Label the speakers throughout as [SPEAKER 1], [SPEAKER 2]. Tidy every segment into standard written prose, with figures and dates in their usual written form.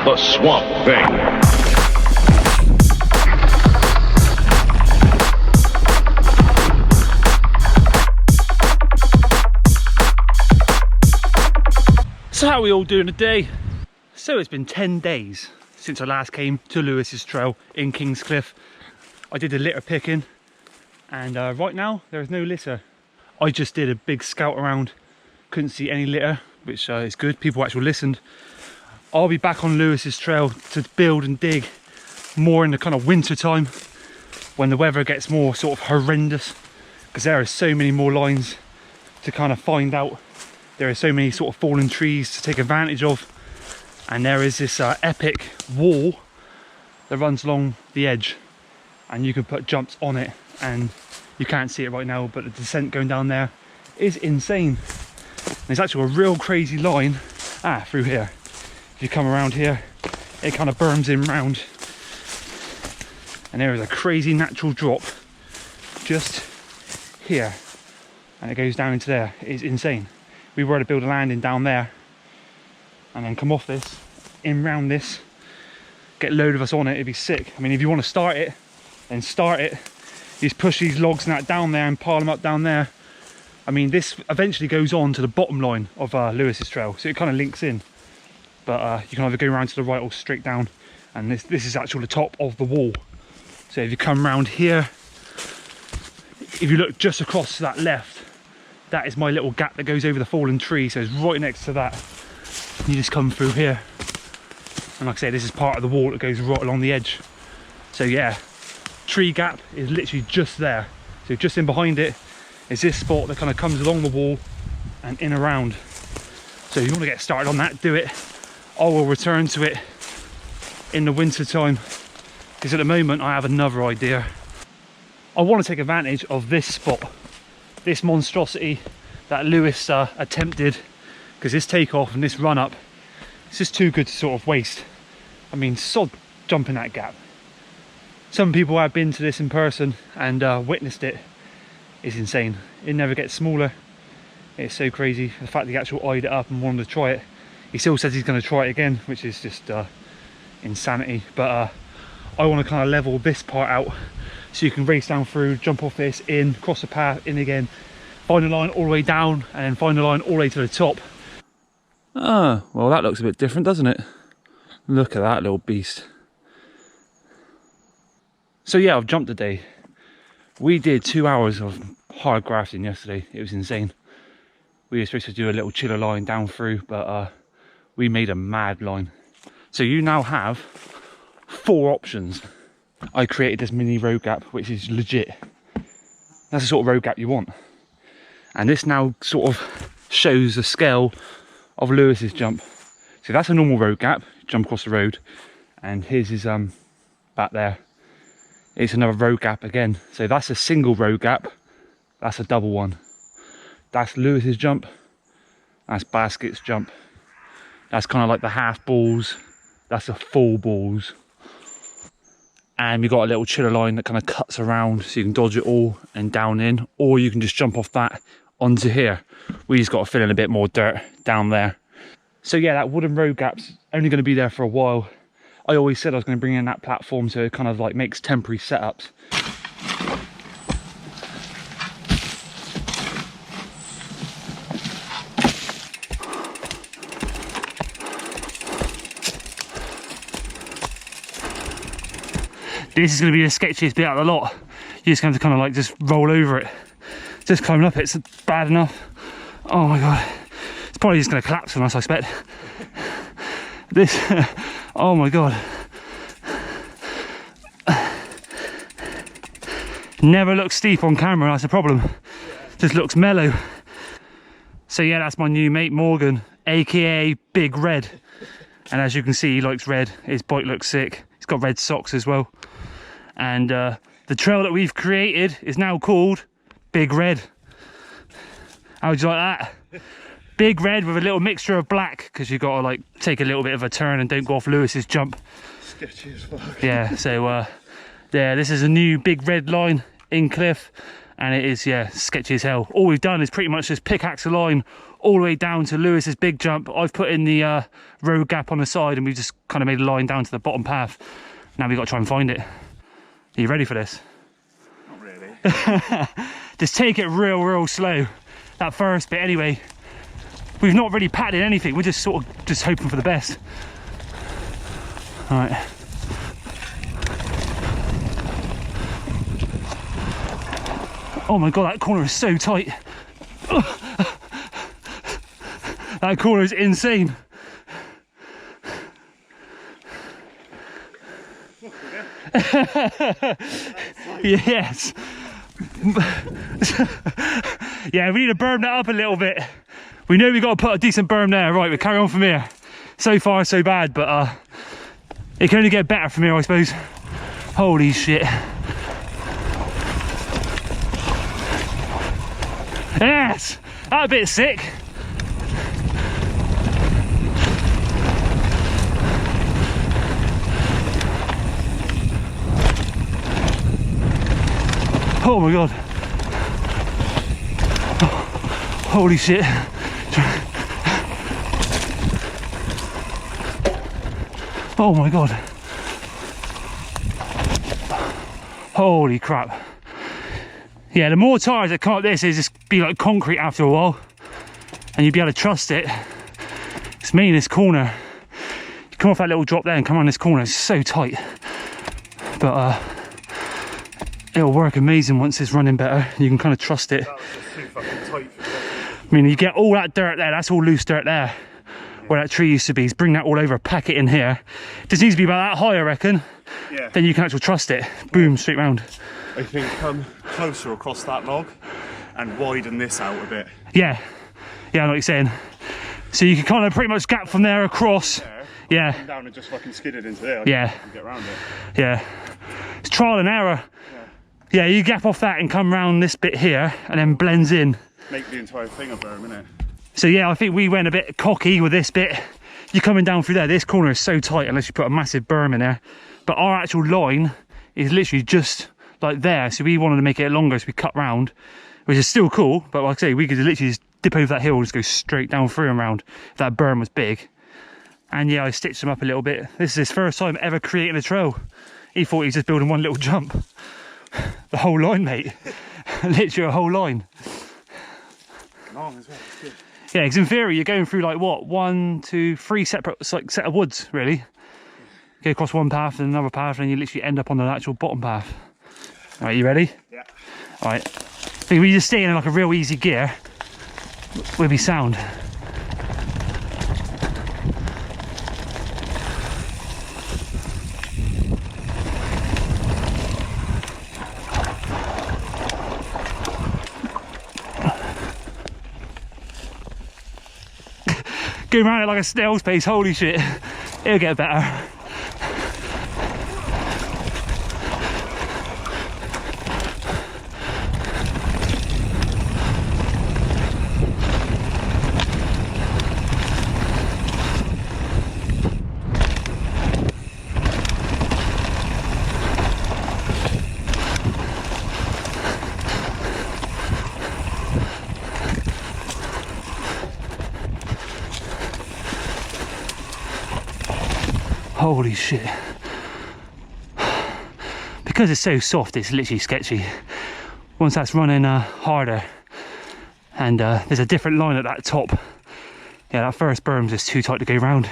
[SPEAKER 1] The Swamp Thing.
[SPEAKER 2] So how are we all doing today? So it's been 10 days since I last came to Lewis's Trail in Kingscliff. I did a litter picking and right now there is no litter. I just did a big scout around, couldn't see any litter, which is good, people actually listened. I'll be back on Lewis's Trail to build and dig more in the kind of winter time when the weather gets more sort of horrendous, because there are so many more lines to kind of find out. There are so many sort of fallen trees to take advantage of, and there is this epic wall that runs along the edge, and you can put jumps on it, and you can't see it right now, but the descent going down there is insane. There's actually a real crazy line through here. If you come around here, it kind of berms in round, and there is a crazy natural drop just here, and it goes down into there. It is insane. We were to build a landing down there and then come off this, in round this, get a load of us on it, it'd be sick. I mean, if you want to start it, then start it. You just push these logs and that down there and pile them up down there. I mean, this eventually goes on to the bottom line of Lewis's Trail, so it kind of links in. But you can either go around to the right or straight down, and this is actually the top of the wall. So if you come around here, if you look just across to that left, that is my little gap that goes over the fallen tree, so it's right next to that. You just come through here, and like I say, this is part of the wall that goes right along the edge. So yeah, tree gap is literally just there. So just in behind it is this spot that kind of comes along the wall and in around. So if you want to get started on that, do it. I will return to it in the winter time, because at the moment I have another idea. I want to take advantage of this spot, this monstrosity that Lewis attempted, because this takeoff and this run up, it's just too good to sort of waste. I mean, sod jumping that gap. Some people have been to this in person and witnessed it. It's insane. It never gets smaller. It's so crazy. The fact that he actually eyed it up and wanted to try it. He still says he's going to try it again, which is just insanity. But I want to kind of level this part out, so you can race down through, jump off this, in, cross the path, in again, find the line all the way down, and then find the line all the way to the top. Ah, well that looks a bit different, doesn't it? Look at that little beast. So yeah, I've jumped today. We did 2 hours of hard grafting yesterday. It was insane. We were supposed to do a little chiller line down through, but we made a mad line. So you now have 4 options. I created this mini road gap, which is legit. That's the sort of road gap you want. And this now sort of shows the scale of Lewis's jump. So that's a normal road gap, jump across the road, and his is back there. It's another road gap again. So that's a single road gap, that's a double one. That's Lewis's jump, that's Baskett's jump. That's kind of like the half balls, that's the full balls. And we've got a little chiller line that kind of cuts around, so you can dodge it all and down in, or you can just jump off that onto here. We just got to fill in a bit more dirt down there. So yeah, that wooden road gap's only going to be there for a while. I always said I was going to bring in that platform, so it kind of like makes temporary setups. This is going to be the sketchiest bit out of the lot. You're just going to kind of like just roll over it. Just climbing up it's bad enough. Oh my god. It's probably just going to collapse on us, I expect. This, oh my god. Never looks steep on camera, that's the problem. Just looks mellow. So yeah, that's my new mate Morgan, aka Big Red. And as you can see, he likes red. His bike looks sick. He's got red socks as well. And the trail that we've created is now called Big Red. How would you like that? Big red with a little mixture of black, because you've got to like take a little bit of a turn and don't go off Lewis's jump.
[SPEAKER 1] Sketchy as fuck.
[SPEAKER 2] Yeah, so yeah, this is a new big red line in Cliff, and it is, yeah, sketchy as hell. All we've done is pretty much just pickaxe a line all the way down to Lewis's big jump. I've put in the road gap on the side, and we've just kind of made a line down to the bottom path. Now we've got to try and find it. Are you ready for this?
[SPEAKER 1] Not really.
[SPEAKER 2] Just take it real slow. That first bit anyway. We've not really padded anything. We're just sort of just hoping for the best. All right. Oh my God, that corner is so tight. That corner is insane. Yes. Yeah, we need to berm that up a little bit. We know we've got to put a decent berm there. Right, we'll carry on from here. So far, so bad, but it can only get better from here, I suppose. Holy shit. Yes! That a bit sick. Oh my God. Oh, holy shit. Oh my God. Holy crap. Yeah, the more tires that come up this is just be like concrete after a while, and you'd be able to trust it. It's mainly this corner. You come off that little drop there and come around this corner, it's so tight. But it'll work amazing once it's running better. You can kind of trust it.
[SPEAKER 1] That was just too fucking tight for me.
[SPEAKER 2] I mean, you get all that dirt there, that's all loose dirt there, where that tree used to be. Bring that all over, pack it in here. It just needs to be about that high, I reckon.
[SPEAKER 1] Yeah.
[SPEAKER 2] Then you can actually trust it. Boom, straight round.
[SPEAKER 1] I think come closer across that log and widen this out a bit.
[SPEAKER 2] Yeah, I know what you're saying. So you can kind of pretty much gap from there across.
[SPEAKER 1] There,
[SPEAKER 2] Yeah,
[SPEAKER 1] come down and just fucking skid it into there.
[SPEAKER 2] Yeah.
[SPEAKER 1] And get around it.
[SPEAKER 2] yeah. It's trial and error. Yeah, you gap off that and come round this bit here and then blends in.
[SPEAKER 1] Make the entire thing a berm, innit?
[SPEAKER 2] So yeah, I think we went a bit cocky with this bit. You're coming down through there. This corner is so tight unless you put a massive berm in there. But our actual line is literally just like there. So we wanted to make it longer, so we cut round, which is still cool. But like I say, we could literally just dip over that hill and just go straight down through and round if that berm was big. And yeah, I stitched them up a little bit. This is his first time ever creating a trail. He thought he was just building one little jump. The whole line, mate. Literally a whhole line.
[SPEAKER 1] Long as well. Good.
[SPEAKER 2] Yeah, because in theory you're going through like what, 1, 2, 3 separate like set of woods, really. Go across one path and another path, and you literally end up on the actual bottom path. All right, you ready?
[SPEAKER 1] Yeah.
[SPEAKER 2] All right. I think we just stay in like a real easy gear, we'll be sound. Going around it like a snail's pace, holy shit. It'll get better. Holy shit. Because it's so soft, it's literally sketchy. Once that's running harder, and there's a different line at that top, yeah, that first berm's just too tight to go round.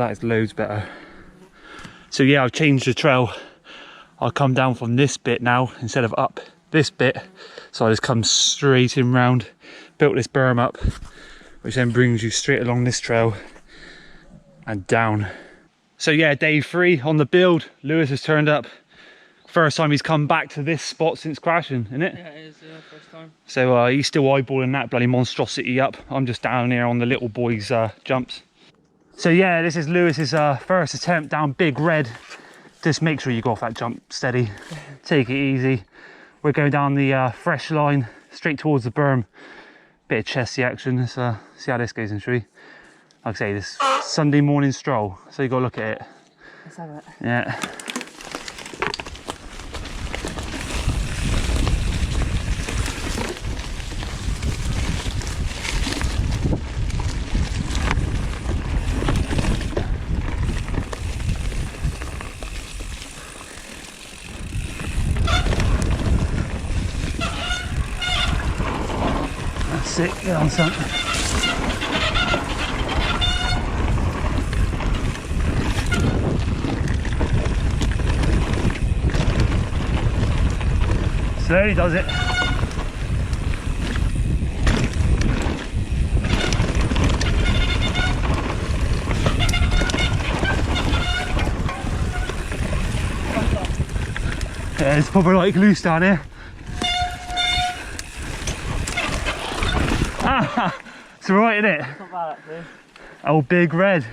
[SPEAKER 2] That is loads better. So yeah, I've changed the trail. I'll come down from this bit now instead of up this bit. So I just come straight in round, built this berm up, which then brings you straight along this trail and down. So yeah, day 3 on the build. Lewis has turned up. First time he's come back to this spot since crashing, isn't it?
[SPEAKER 3] Yeah, it is, first time.
[SPEAKER 2] So he's still eyeballing that bloody monstrosity up. I'm just down here on the little boys' jumps. So yeah, this is Lewis's first attempt down Big Red. Just make sure you go off that jump steady. Take it easy. We're going down the fresh line, straight towards the berm. Bit of chesty action. Let's see how this goes in, shall we? Like I say, this Sunday morning stroll. So you got to look at it.
[SPEAKER 3] Let's have it.
[SPEAKER 2] Yeah. That's it, get on son. Slowly does it. Yeah, it's probably like loose down here. Ah, it's alright, isn't it?
[SPEAKER 3] Not bad actually.
[SPEAKER 2] Oh, Big Red.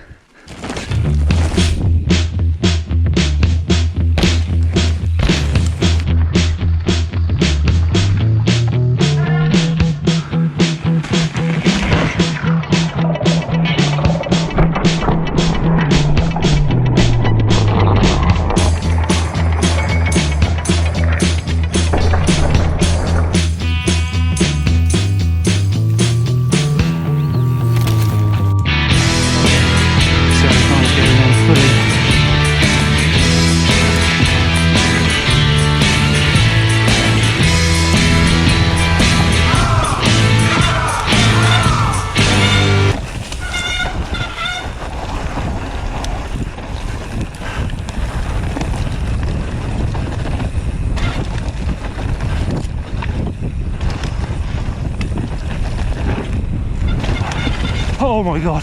[SPEAKER 2] Oh my god.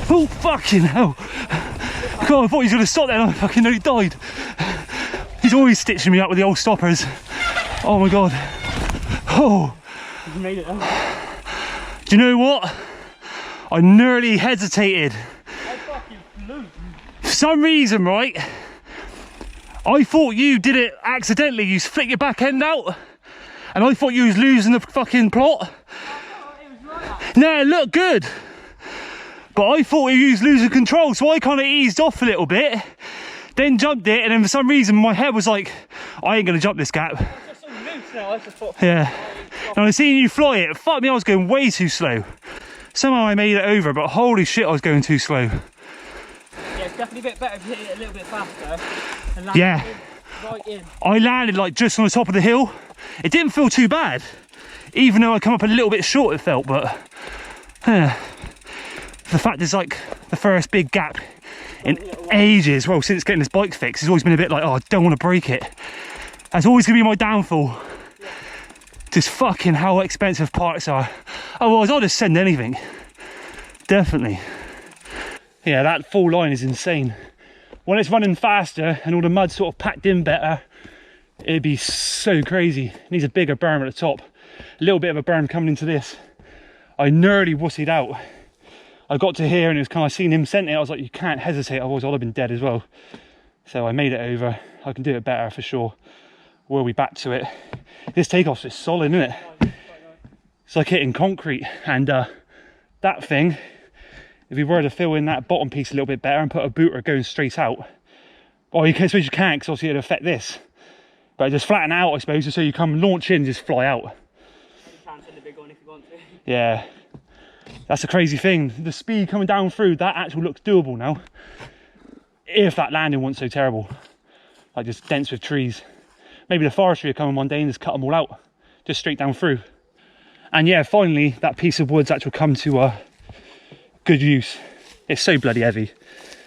[SPEAKER 2] Oh fucking hell. God, I thought he was going to stop there and I fucking nearly died. He's always stitching me up with the old stoppers. Oh my god. Oh.
[SPEAKER 3] You made it,
[SPEAKER 2] Do you know what? I nearly hesitated.
[SPEAKER 3] I fucking flew.
[SPEAKER 2] For some reason, right? I thought you did it accidentally. You flicked your back end out. And I thought you was losing the fucking plot. No, it looked good. But I thought you was losing control, so I kind of eased off a little bit, then jumped it, and then for some reason my head was like, I ain't going to jump this gap.
[SPEAKER 3] It's just all loose now, I just thought.
[SPEAKER 2] Yeah. And I seen you fly it, fuck me, I was going way too slow. Somehow I made it over, but holy shit, I was going too slow.
[SPEAKER 3] Yeah, it's definitely a bit better if you hit it a little bit faster. And land
[SPEAKER 2] Yeah.
[SPEAKER 3] right in.
[SPEAKER 2] I landed like just on the top of the hill. It didn't feel too bad, even though I come up a little bit short it felt, but the fact is like the first big gap in ages, well since getting this bike fixed, it's always been a bit like, oh I don't want to break it. That's always going to be my downfall. Just fucking how expensive parts are. Otherwise I'll just send anything. Definitely. Yeah, that full line is insane. When it's running faster and all the mud's sort of packed in better, it'd be so crazy. It needs a bigger berm at the top. A little bit of a berm coming into this. I nearly wussied out. I got to here and it was kind of, seen him sent it. I was like, you can't hesitate, otherwise I'd have been dead as well. So I made it over. I can do it better for sure. We'll be back to it. This takeoff's just solid, isn't it? It's like hitting concrete. And that thing, if we were to fill in that bottom piece a little bit better and put a booter going straight out, or you can, I suppose you can't, because obviously it'd affect this. But just flatten out, I suppose, so you come launch in and just fly out.
[SPEAKER 3] You can send a big one if you want to.
[SPEAKER 2] Yeah, that's a crazy thing. The speed coming down through, that actually looks doable now. If that landing wasn't so terrible. Like just dense with trees. Maybe the forestry will come in one day and just cut them all out. Just straight down through. And yeah, finally, that piece of wood's actually come to good use. It's so bloody heavy.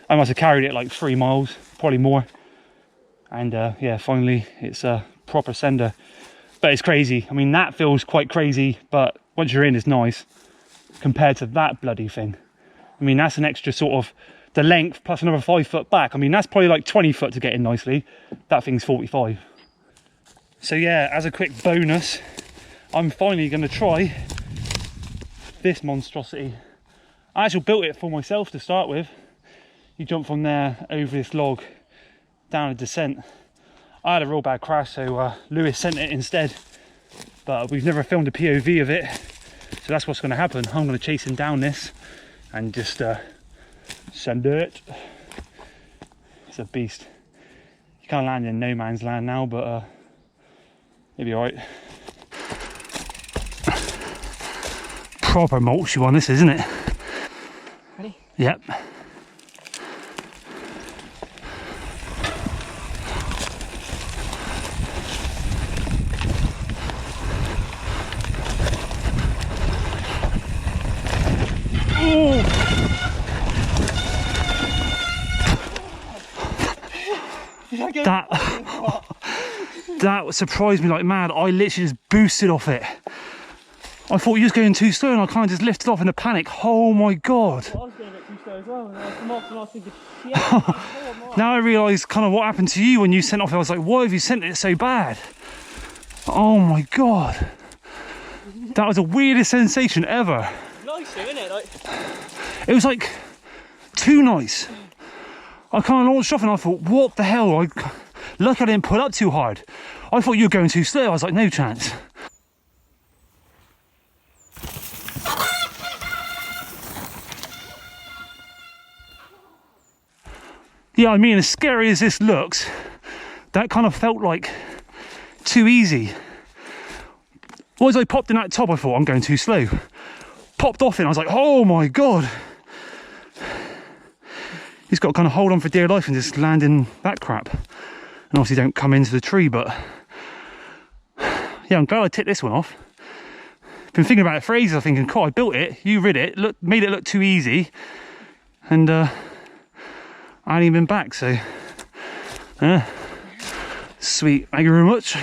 [SPEAKER 2] I must have carried it like 3 miles, probably more. And yeah, finally it's a proper sender. But it's crazy. I mean, that feels quite crazy, but once you're in, it's nice compared to that bloody thing. I mean, that's an extra sort of the length plus another 5 foot back. I mean, that's probably like 20 foot to get in nicely. That thing's 45. So yeah, as a quick bonus, I'm finally going to try this monstrosity. I actually built it for myself to start with. You jump from there over this log down a descent. I had a real bad crash, so Lewis sent it instead, but we've never filmed a POV of it, so that's what's going to happen. I'm going to chase him down this and just send it. It's a beast. You can't land in no man's land now, but it'll be alright. Proper mulchy one this, isn't it?
[SPEAKER 3] Ready?
[SPEAKER 2] Yep. That surprised me like mad. I literally just boosted off it. I thought you was going too slow and I kind of just lifted off in a panic. Oh my god.
[SPEAKER 3] Well, I was going a bit too slow as well, and I come off and I was thinking, shit.
[SPEAKER 2] Now I realise kind of what happened to you when you sent off. I was like, why have you sent it so bad? Oh my god. That was the weirdest sensation ever.
[SPEAKER 3] Nice though, isn't it? Like...
[SPEAKER 2] It was like too nice. I kind of launched off and I thought, what the hell? Lucky I didn't pull up too hard. I thought you were going too slow. I was like, no chance. Yeah, I mean, as scary as this looks, that kind of felt like too easy. As I popped in that top, I thought, I'm going too slow. Popped off it, I was like, oh my god. You've got to kind of hold on for dear life and just land in that crap. And obviously don't come into the tree, but yeah, I'm glad I ticked this one off. Been thinking about it for ages. I'm thinking, cool, I built it, you rid it, made it look too easy, and I ain't even been back, so sweet, thank you very much.